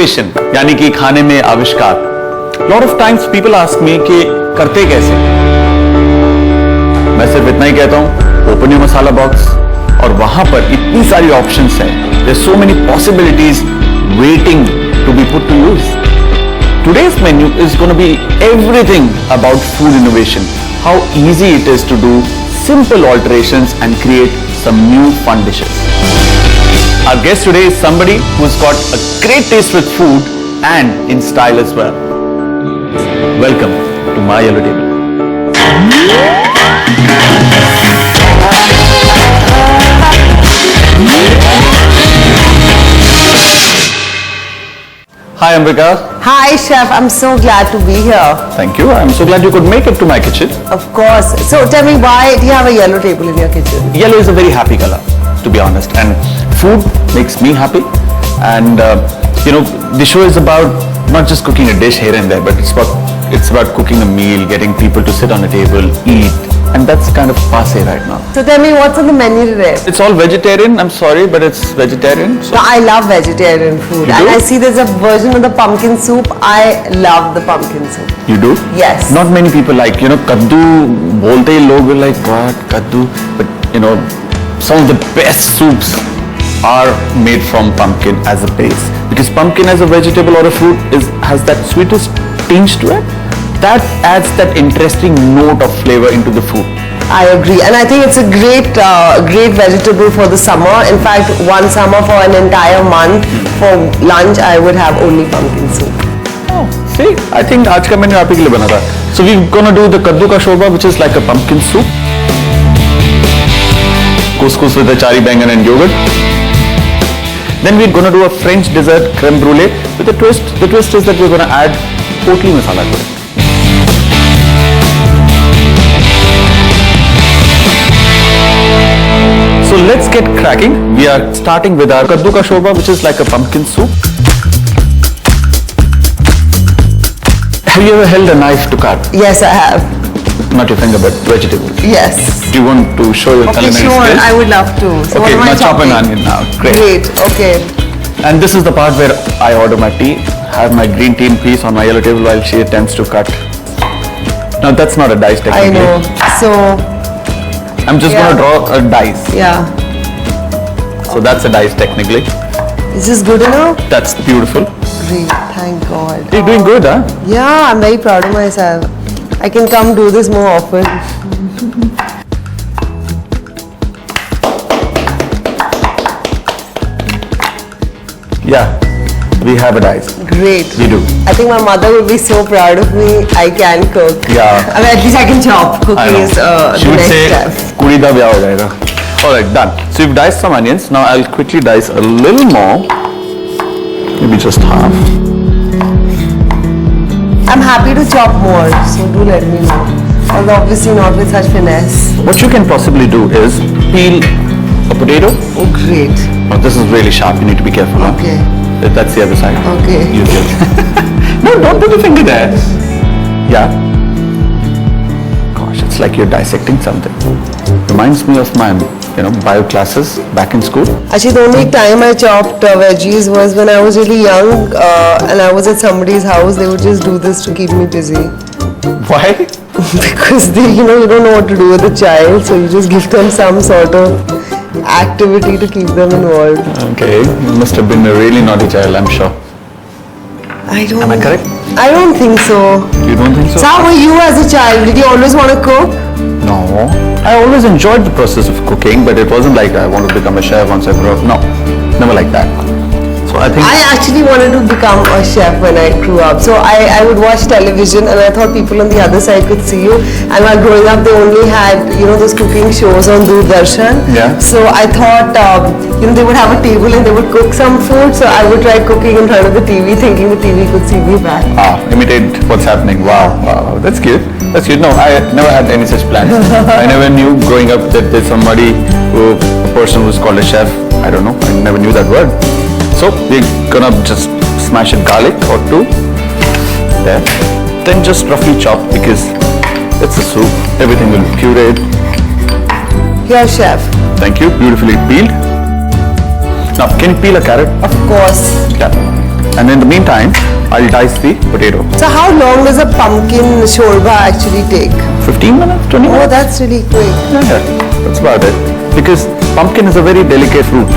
innovation, यानी कि खाने में आविष्कार. Lot of times people ask me कि करते कैसे? मैं सिर्फ इतना ही कहता हूँ, open your masala box और वहां पर इतनी सारी options हैं. There's so many possibilities waiting to be put to use. Today's menu is going to be everything about food innovation. How easy it is to do simple alterations and create some new fun dishes. Our guest today is somebody who's got a great taste with food and in style as well. Welcome to my yellow table. Hi Ambika. Hi Chef, I'm so glad to be here. Thank you. I'm so glad you could make it to my kitchen. Of course. So tell me, why do you have a yellow table in your kitchen? Yellow is a very happy color, to be honest, and food makes me happy. And the show is about not just cooking a dish here and there, but it's about cooking a meal, getting people to sit on a table, eat, and that's kind of passé right now. So tell me, what's on the menu today? It's all vegetarian. I'm sorry, but it's vegetarian. So. No, I love vegetarian food, You and do? I see there's a version of the pumpkin soup. I love the pumpkin soup. You do? Yes. Not many people like, kaddu, bolte hi log will like, what, kaddu? But, some of the best soups are made from pumpkin as a base. Because pumpkin as a vegetable or a fruit has that sweetest tinge to it. That adds that interesting note of flavor into the food. I agree, and I think it's a great vegetable for the summer. In fact, one summer for an entire month, for lunch I would have only pumpkin soup. Oh, see, I think आज का menu आप ही के लिए बना था. So we're gonna do the kaddu ka shorba, which is like a pumpkin soup. Couscous with achari, baingan and yogurt. Then we're gonna do a French dessert, crème brulee, with a twist. The twist is that we're gonna add potli masala to it. So let's get cracking. We are starting with our kaddu ka shorba, which is like a pumpkin soup. Have you ever held a knife to cut? Yes, I have. Not your finger, but vegetables. Yes. Do you want to show your Okay, culinary sure. skills? I would love to. So Okay, what am I now chop an chopping? onion now. Great. Great. Okay. And this is the part where I order my tea, have my green tea in peace on my yellow table while she attempts to cut. Now that's not a dice technically. I know. So I'm just Yeah. gonna draw a dice. yeah. So that's a dice technically. Is this good enough? That's beautiful. Great. Thank God. You're doing good, huh? Yeah, I'm very proud of myself. I can come do this more often. Yeah, we have a dice. Great. We do. I think my mother will be so proud of me. I can cook. Yeah. I mean, at least I can chop. I Cooking know. is She the would next say, step. "Kudi da vyah ho jayega." All right, done. So you've diced some onions. Now I'll quickly dice a little more, maybe just half. I'm happy to chop more, so do let me know. Although obviously not with such finesse. What you can possibly do is peel a potato. Oh, great. Oh, this is really sharp. You need to be careful. Huh? Okay. That's the other side. Okay. You No, don't put your finger there. Yeah. Gosh, it's like you're dissecting something. Reminds me of my, bio classes back in school. Actually, the only time I chopped veggies was when I was really young and I was at somebody's house. They would just do this to keep me busy. Why? Because they, you don't know what to do with a child, so you just give them some sort of activity to keep them involved. Okay, you must have been a really naughty child, I'm sure. Am I correct? I don't think so. You don't think so? So how were you as a child? Did you always want to cook? No. I always enjoyed the process of cooking, but it wasn't like I want to become a chef once I grow up. No, never like that. So I think... I actually wanted to become a chef when I grew up. So I would watch television and I thought people on the other side could see you. And while growing up, they only had, those cooking shows on Doordarshan. Yeah. So I thought, they would have a table and they would cook some food. So I would try cooking in front of the TV, thinking the TV could see me back. Imitate what's happening. Wow. That's cute. That's cute. No, I never had any such plans. I never knew growing up that there's a person who's called a chef. I don't know. I never knew that word. So we're gonna just smash a garlic or two there. Then just roughly chop because it's a soup. Everything will be pureed. Here, chef. Thank you. Beautifully peeled. Now, can you peel a carrot? Of course. Yeah. And in the meantime, I'll dice the potato. So how long does a pumpkin shorba actually take? 15 minutes, 20 Oh, minutes. that's really quick. Yeah, that's about it. Because pumpkin is a very delicate fruit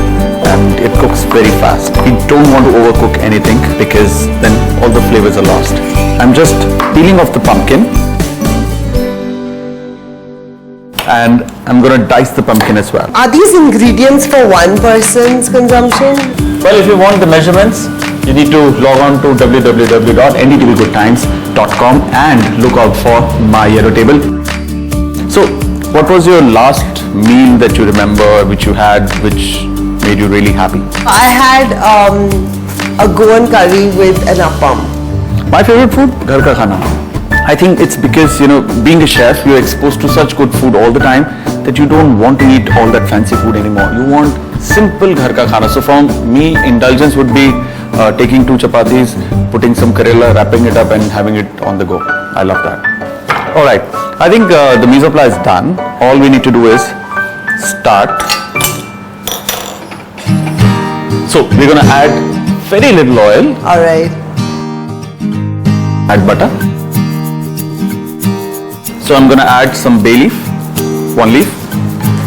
and it cooks very fast. We don't want to overcook anything because then all the flavors are lost. I'm just peeling off the pumpkin and I'm going to dice the pumpkin as well. Are these ingredients for one person's consumption? Well, if you want the measurements, you need to log on to www.ndtvgoodtimes.com and look out for my yellow table. So, what was your last meal that you remember, which you had, which made you really happy? I had a Goan curry with an appam. My favorite food, ghar ka khana. I think it's because, being a chef, you're exposed to such good food all the time that you don't want to eat all that fancy food anymore. You want simple ghar ka khana. So for me, indulgence would be taking 2 chapatis, putting some karela, wrapping it up and having it on the go. I love that. Alright, I think the mise en place is done. All we need to do is start. So we're going to add very little oil, Alright. add butter. So I'm going to add some bay leaf, 1 leaf,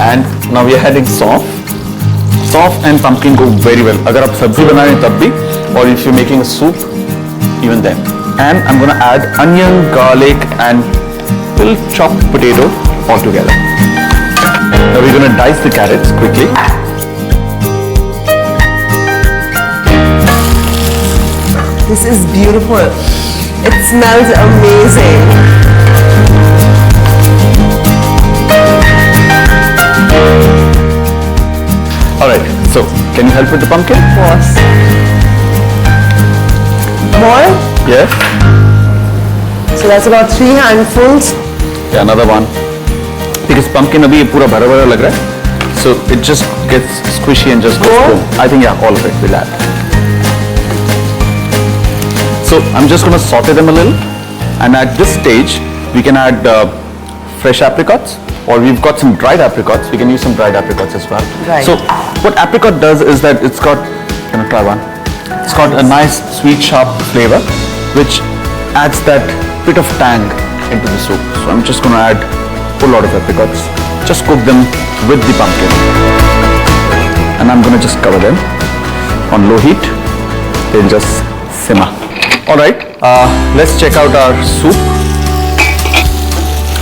and now we are adding sauf. Sauf and pumpkin go very well. अगर आप सब्जी बना रहे हैं तब भी, or if you're making a soup, even then. And I'm going to add onion, garlic, and little chopped potato all together. Now we're going to dice the carrots quickly. This is beautiful. It smells amazing. Alright, so can you help with the pumpkin? Of course. More? Yes. So that's about 3 handfuls. Yeah, another one. Because pumpkin abhi pura bhara bhara lag raha hai. So it just gets squishy and just goes More? boom. I think yeah, all of it will add. So I'm just going to saute them a little. And at this stage, we can add fresh apricots. Or we've got some dried apricots. We can use some dried apricots as well. Right. So what apricot does is that it's got, can I try one? It's got a nice sweet sharp flavor which adds that bit of tang into the soup. So I'm just going to add a whole lot of apricots. Just cook them with the pumpkin. And I'm going to just cover them on low heat. They'll just simmer. Alright, let's check out our soup.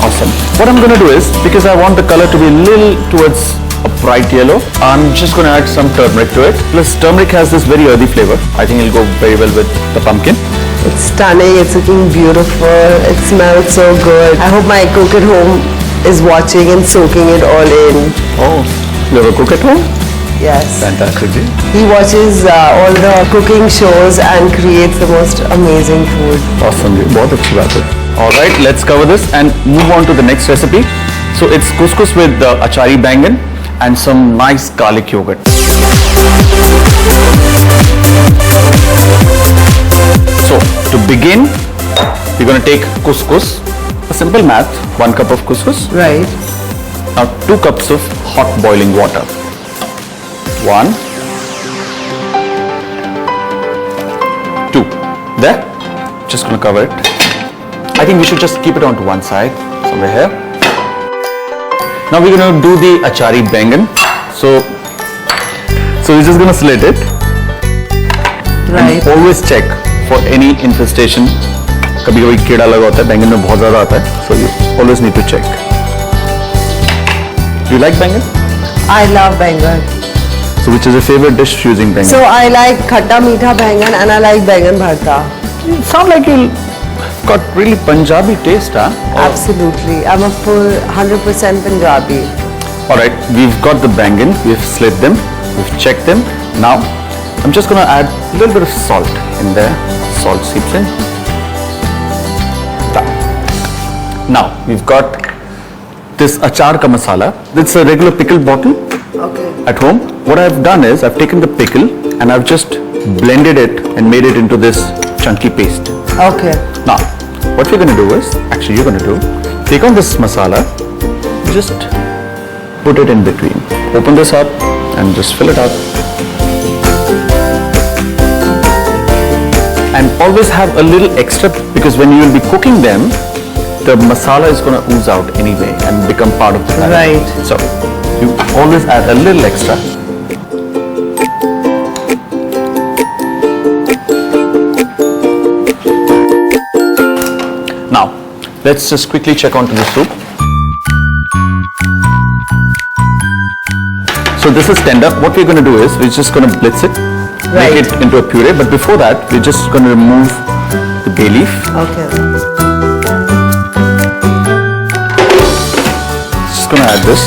Awesome. What I'm going to do is, because I want the color to be a little towards a bright yellow, I'm just going to add some turmeric to it. Plus turmeric has this very earthy flavor. I think it'll go very well with the pumpkin. It's stunning. It's looking beautiful. It smells so good. I hope my cook at home is watching and soaking it all in. Oh, you have a cook at home? Yes. Fantastic. Ji. He watches all the cooking shows and creates the most amazing food. Awesome. Ji. बहुत अच्छी बात है. Alright, let's cover this and move on to the next recipe. So it's couscous with achari baingan and some nice garlic yogurt. So to begin, we're going to take couscous. A simple math, 1 cup of couscous. Right. Now 2 cups of hot boiling water. 1, 2. There. Just going to cover it. I think we should just keep it on to one side, somewhere here. Now we're going to do the achari baingan. So we're just going to slit it. Right. And always check for any infestation. कभी-कभी कीड़ा लगा होता है, बैंगन में बहुत ज़्यादा आता है. So you always need to check. Do you like bangan? I love bangan. So which is your favorite dish using bangan? So I like khatta meetha bangan and I like bangan bharta. You sound like you got really Punjabi taste, huh? Absolutely. I'm a full 100% Punjabi. Alright, we've got the bangan, we've slit them, we've checked them. Now, I'm just going to add a little bit of salt in there. Salt seeps in. Now, we've got this achar ka masala. It's a regular pickle bottle Okay. at home. What I've done is, I've taken the pickle and I've just blended it and made it into this chunky paste. Okay. Now, what we're going to do is, actually you're going to do, take on this masala, just put it in between. Open this up and just fill it up. And always have a little extra, because when you will be cooking them, the masala is going to ooze out anyway and become part of the curry. Right. So you always add a little extra. Now, let's just quickly check onto the soup. So this is tender. What we're going to do is we're just going to blitz it, Right. make it into a puree. But before that, we're just going to remove the bay leaf. Okay. Just going to add this.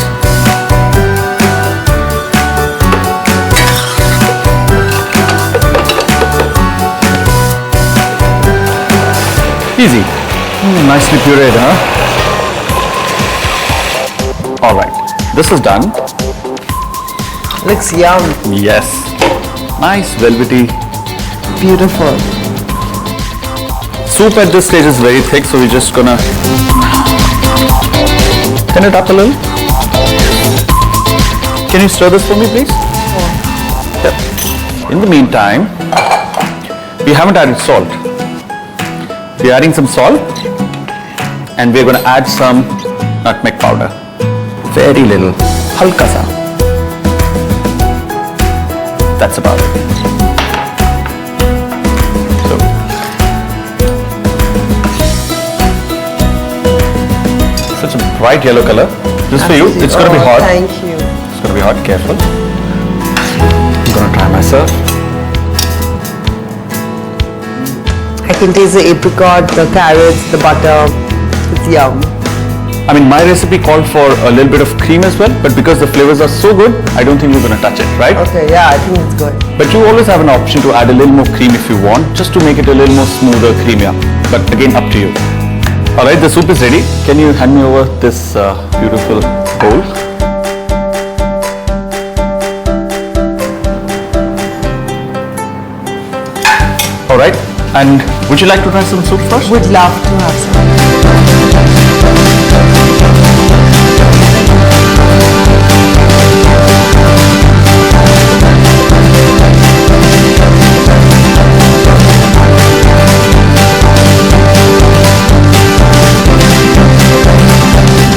Easy. Nicely pureed, huh? All right. This is done. Looks yum. Yes. Nice velvety. Beautiful. Soup at this stage is very thick, so we're just gonna thin it up a little. Can you stir this for me, please? Yep. In the meantime, we haven't added salt. We're adding some salt, and we're gonna add some nutmeg powder. Very little. Halka sa. That's about it. So, such a bright yellow color. This for you. It's going to be hot. Thank you. It's going to be hot. Careful. I'm going to try myself. I can taste the apricot, the carrots, the butter. It's yum. I mean, my recipe called for a little bit of cream as well, but because the flavors are so good, I don't think you're going to touch it, right? Okay, yeah, I think it's good. But you always have an option to add a little more cream if you want, just to make it a little more smoother, creamier. But again, up to you. Alright, the soup is ready. Can you hand me over this beautiful bowl? Alright, and would you like to try some soup first? Would love to have some.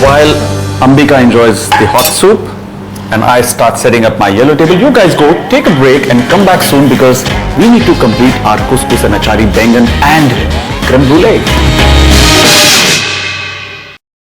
While Ambika enjoys the hot soup and I start setting up my yellow table, you guys go take a break and come back soon, because we need to complete our couscous and achari, baingan and crème brulee.